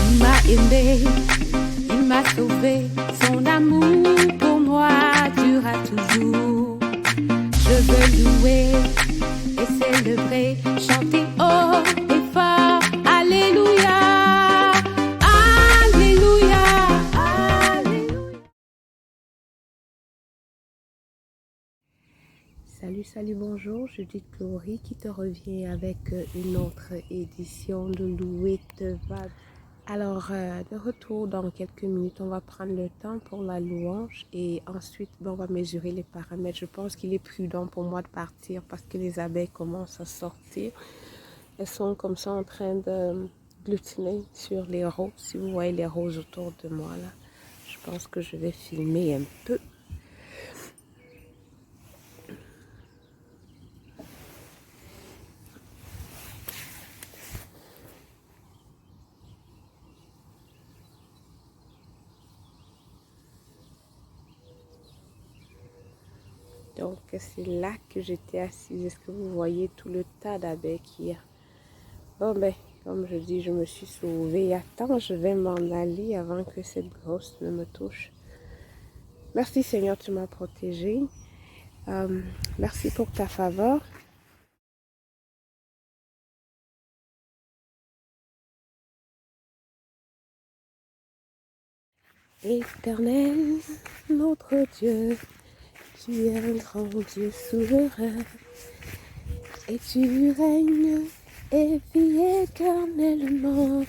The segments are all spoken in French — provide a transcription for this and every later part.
Il m'a aimé, il m'a sauvé, son amour pour moi durera toujours. Je veux louer et célébrer, chanter haut et fort, Alléluia, Alléluia, Alléluia. Salut, bonjour, Judith Glory qui te revient avec une autre édition de Louer te va. Alors, de retour dans quelques minutes, on va prendre le temps pour la louange et ensuite, on va mesurer les paramètres. Je pense qu'il est prudent pour moi de partir parce que les abeilles commencent à sortir. Elles sont comme ça en train de glutiner sur les roses. Si vous voyez les roses autour de moi, là, je pense que je vais filmer un peu. Donc, c'est là que j'étais assise. Est-ce que vous voyez tout le tas d'abeilles qu'il y a? Bon, ben, comme je dis, je me suis sauvée. Attends, je vais m'en aller avant que cette grosse ne me touche. Merci Seigneur, tu m'as protégée. Merci pour ta faveur. Éternel, notre Dieu, tu es un grand Dieu souverain. Et tu règnes et vis éternellement.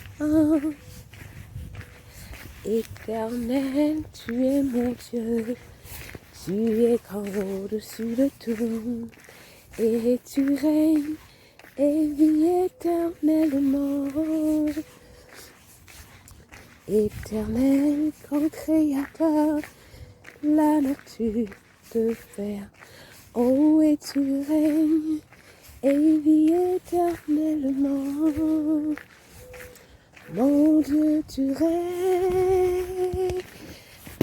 Éternel, tu es mon Dieu, tu es grand au-dessus de tout. Et tu règnes et vis éternellement. Éternel, grand créateur, la nature te fait. Oh, et tu règnes et vis éternellement. Mon Dieu, tu règnes,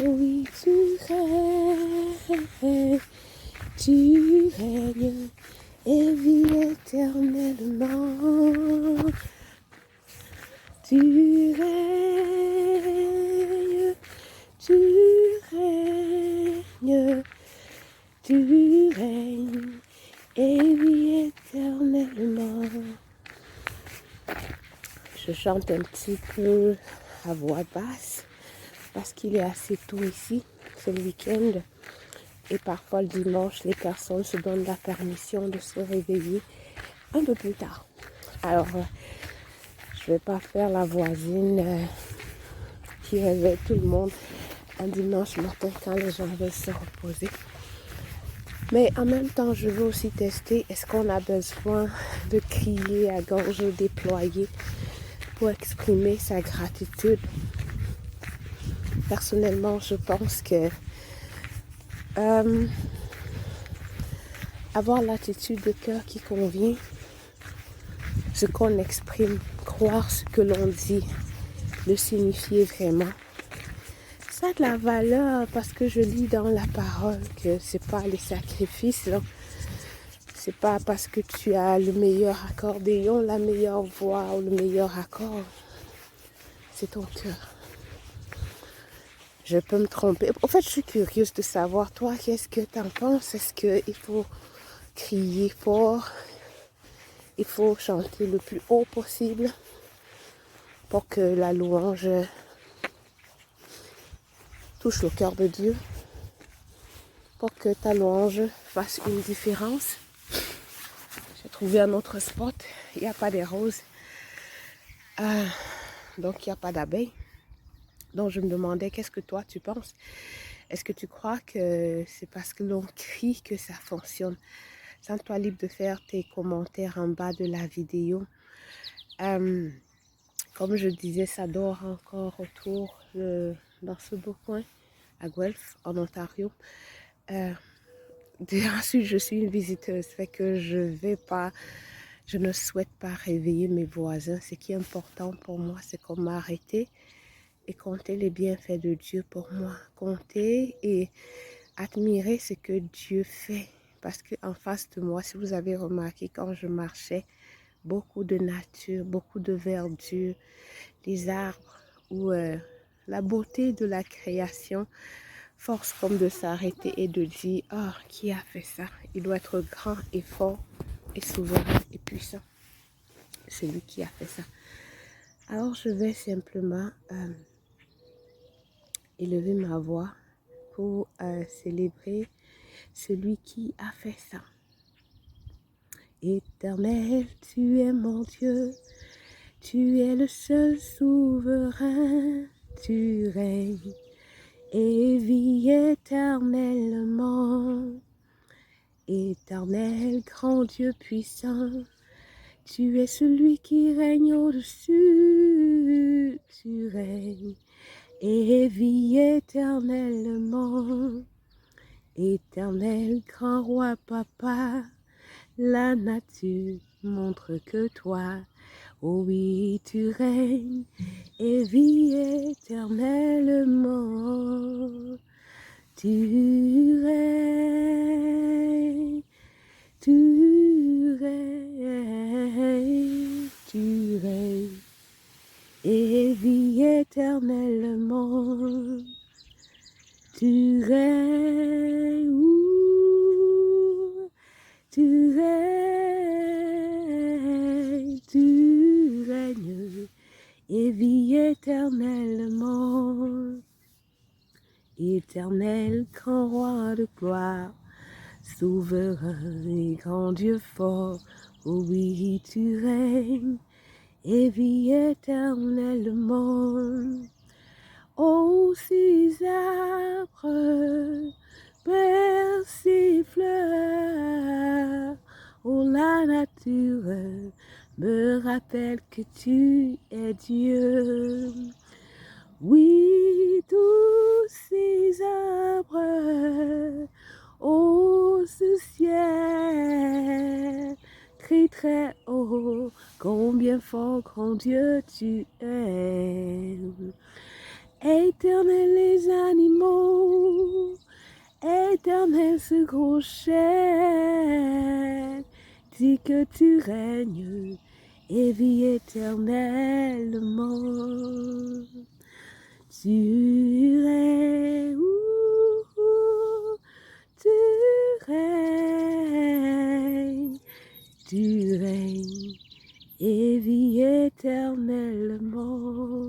oui, tu règnes, et vis éternellement. Tu règnes, tu règnes, tu règnes, et vis éternellement. Je chante un petit peu à voix basse parce qu'il est assez tôt ici, c'est le week-end. Et parfois le dimanche, les personnes se donnent la permission de se réveiller un peu plus tard. Alors, je ne vais pas faire la voisine qui réveille tout le monde un dimanche matin quand les gens veulent se reposer. Mais en même temps, je veux aussi tester, est-ce qu'on a besoin de crier à gorge déployée pour exprimer sa gratitude? Personnellement, je pense que avoir l'attitude de cœur qui convient, ce qu'on exprime, croire ce que l'on dit, le signifier vraiment, ça a de la valeur parce que je lis dans la parole que c'est pas les sacrifices, là. C'est pas parce que tu as le meilleur accordéon, la meilleure voix ou le meilleur accord. C'est ton cœur. Je peux me tromper. En fait, je suis curieuse de savoir, toi, qu'est-ce que tu en penses? Est-ce qu'il faut crier fort? Il faut chanter le plus haut possible pour que la louange touche le cœur de Dieu? Pour que ta louange fasse une différence? J'ai trouvé un autre spot. Il n'y a pas de roses. Donc, il n'y a pas d'abeilles. Donc, je me demandais, qu'est-ce que toi, tu penses? Est-ce que tu crois que c'est parce que l'on crie que ça fonctionne? Sens-toi libre de faire tes commentaires en bas de la vidéo. Comme je disais, ça dort encore autour dans ce beau coin, à Guelph, en Ontario. Ensuite, je suis une visiteuse, fait que je vais pas Je ne souhaite pas réveiller mes voisins. Ce qui est important pour moi, c'est qu'on m'arrête et compter les bienfaits de Dieu pour moi. Compter et admirer ce que Dieu fait. Parce qu'en face de moi, si vous avez remarqué, quand je marchais, beaucoup de nature, beaucoup de verdure, des arbres ou la beauté de la création, force comme de s'arrêter et de dire, oh, qui a fait ça? Il doit être grand et fort et souverain et puissant. C'est lui qui a fait ça. Alors je vais simplement élever ma voix pour célébrer celui qui a fait ça. Éternel, tu es mon Dieu, tu es le seul souverain, tu règnes et vis éternellement. Éternel, grand Dieu puissant, tu es celui qui règne au-dessus, tu règnes et vis éternellement. Éternel, grand roi papa, la nature montre que toi, oh oui, tu règnes et vis éternellement. Tu règnes, tu règnes, tu règnes et vis éternellement. Tu règnes, tu règnes et vis éternellement. Éternel, grand roi de gloire, souverain et grand Dieu fort, oh oui, tu règnes et vis éternellement. Oh, ces arbres, vers ces fleurs, oh, la nature me rappelle que tu es Dieu. Oui, tous ces arbres, oh, ce ciel, crie très haut, combien fort, grand Dieu tu es. Éternel les animaux, éternel ce gros chêne, dis que tu règnes et vis éternellement. Tu règnes, tu règnes et vis éternellement.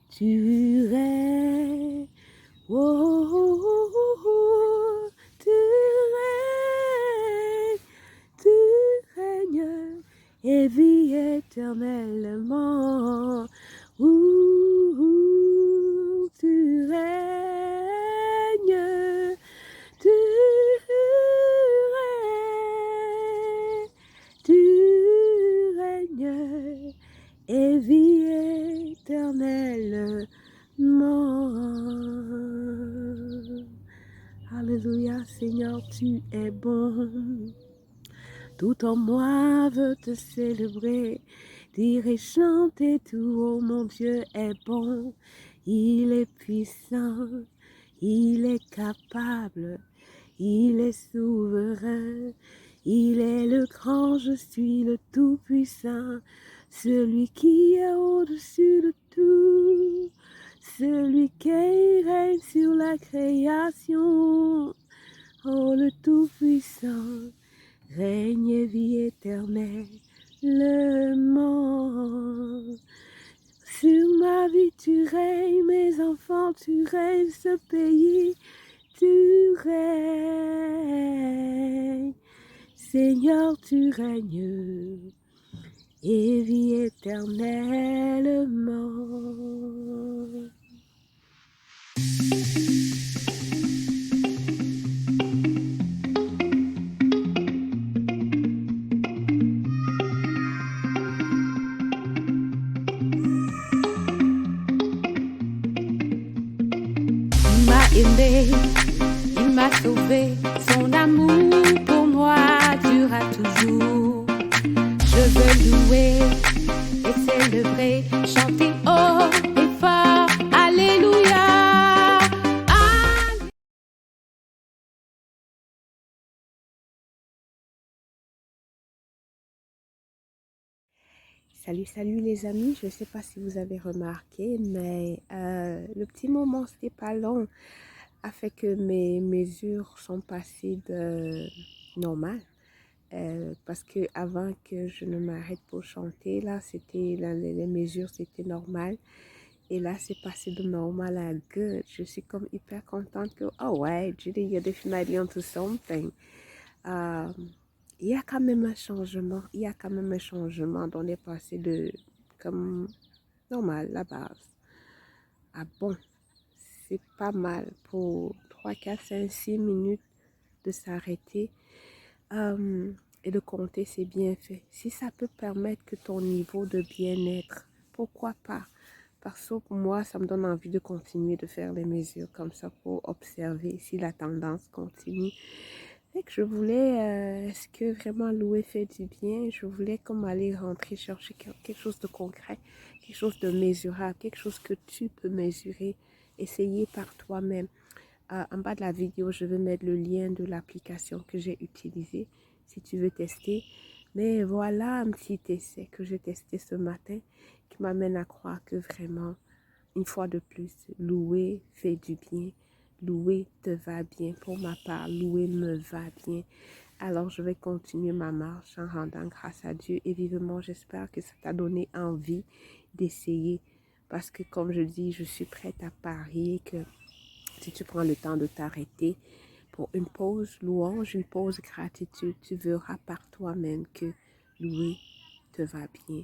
Tu règnes, oh, tu règnes et vis éternellement. Tu règnes, tu règnes et vis éternellement. Alléluia, Seigneur, tu es bon. Tout en moi veut te célébrer, dire et chanter tout, oh mon Dieu est bon. Il est puissant, il est capable, il est souverain, il est le grand, je suis le tout-puissant, celui qui est au-dessus de tout, celui qui règne sur la création, oh le tout-puissant, règne et vie éternellement. Sur ma vie tu règnes, mes enfants tu règnes, ce pays tu règnes. Seigneur tu règnes et vis éternellement. Il m'a aimé, il m'a sauvé, son amour pour moi durera toujours. célébrer, chanter haut et fort. Alléluia. Salut, salut les amis, je ne sais pas si vous avez remarqué, mais le petit moment, c'était pas long, a fait que mes mesures sont passées de normales. Parce que avant que je ne m'arrête pour chanter, là, c'était les mesures, c'était normal. Et là, c'est passé de normal à good. Je suis comme hyper contente que, oh ouais, Judy, you're definitely onto something. Euh, il y a quand même un changement. Il y a quand même un changement. On est passé de comme normal, la base. Ah bon, c'est pas mal pour 3, 4, 5, 6 minutes de s'arrêter et de compter, c'est bien fait. Si ça peut permettre que ton niveau de bien-être, pourquoi pas? Parce que pour moi, ça me donne envie de continuer de faire les mesures comme ça pour observer si la tendance continue. Et que je voulais, est-ce que vraiment louer fait du bien? Je voulais comme aller rentrer chercher quelque chose de concret, quelque chose de mesurable, quelque chose que tu peux mesurer, essayer par toi-même. En bas de la vidéo, je vais mettre le lien de l'application que j'ai utilisée si tu veux tester. Mais voilà un petit essai que j'ai testé ce matin qui m'amène à croire que vraiment, une fois de plus, louer fait du bien. Louer te va bien. Pour ma part, louer me va bien. Alors, je vais continuer ma marche en rendant grâce à Dieu. Et vivement, j'espère que ça t'a donné envie d'essayer. Parce que, comme je dis, je suis prête à parier que si tu prends le temps de t'arrêter pour une pause louange, une pause gratitude, tu verras par toi-même que louer te va bien.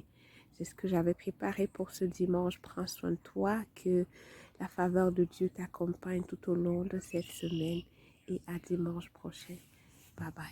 C'est ce que j'avais préparé pour ce dimanche. Prends soin de toi, que la faveur de Dieu t'accompagne tout au long de cette semaine et à dimanche prochain. Bye bye.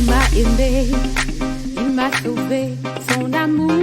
Il m'a aimé, il m'a sauvé, son amour